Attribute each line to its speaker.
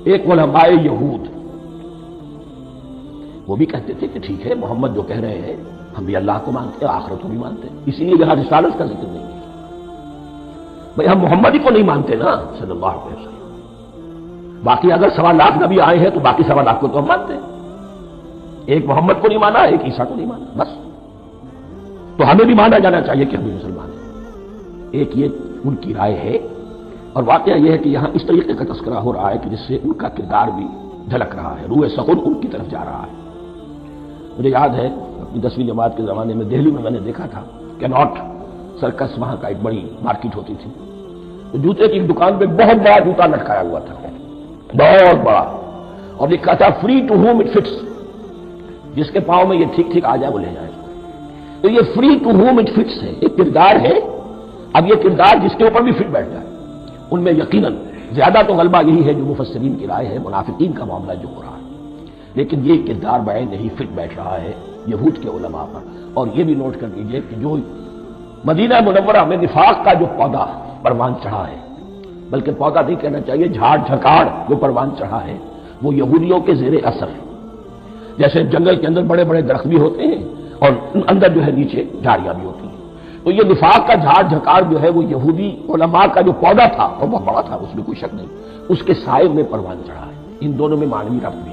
Speaker 1: ایک علماء یہود وہ بھی کہتے تھے کہ ٹھیک ہے محمد جو کہہ رہے ہیں ہم بھی اللہ کو مانتے ہیں، آخرت کو بھی مانتے ہیں، اسی لیے یہاں رسالت کا ذکر نہیں ہے۔ بھئی ہم محمد ہی کو نہیں مانتے نا صلی اللہ علیہ وسلم، باقی اگر 1.25 لاکھ نبی آئے ہیں تو باقی 1.25 لاکھ کو تو ہم مانتے ہیں، ایک محمد کو نہیں مانا، ایک عیسیٰ کو نہیں مانا، بس تو ہمیں بھی مانا جانا چاہیے کہ ہم بھی مسلمان ہیں۔ ایک یہ ان کی رائے ہے، اور واقعہ یہ ہے کہ یہاں اس طریقے کا تذکرہ ہو رہا ہے کہ جس سے ان کا کردار بھی جھلک رہا ہے، روح سخن ان کی طرف جا رہا ہے۔ مجھے یاد ہے اپنی 10ویں جماعت کے زمانے میں دہلی میں نے دیکھا تھا کہ ناٹ سرکس وہاں کا ایک بڑی مارکیٹ ہوتی تھی، تو جوتے کی دکان پہ بہت بڑا جوتا لٹکایا ہوا تھا، بہت بڑا، اور لکھا تھا free to home it fits, جس کے پاؤں میں یہ ٹھیک ٹھیک آ جائے وہ لے جائے۔ تو یہ free to home it fits ہے، ایک کردار ہے، اب یہ کردار جس کے اوپر بھی فٹ بیٹھ جائے ان میں یقیناً زیادہ تو غلبہ یہی ہے جو مفسرین کی رائے ہے، منافقین کا معاملہ جو ہو رہا ہے، لیکن یہ کردار بعین نہیں فٹ بیٹھ رہا ہے یہود کے علماء پر۔ اور یہ بھی نوٹ کر لیجئے کہ جو مدینہ منورہ میں نفاق کا جو پودا پروان چڑھا ہے، بلکہ پودا نہیں کہنا چاہیے، جھاڑ جھکاڑ جو پروان چڑھا ہے، وہ یہودیوں کے زیر اثر، جیسے جنگل کے اندر بڑے بڑے درخت بھی ہوتے ہیں اور اندر جو ہے نیچے جھاڑیاں بھی ہوتی ہیں، تو یہ نفاق کا جھاڑ جھکاڑ جو ہے وہ یہودی علماء کا جو پودا تھا وہ بہت بڑا تھا، اس میں کوئی شک نہیں، اس کے سائے میں پروان چڑھا ہے۔ ان دونوں میں معنوی ربط بھی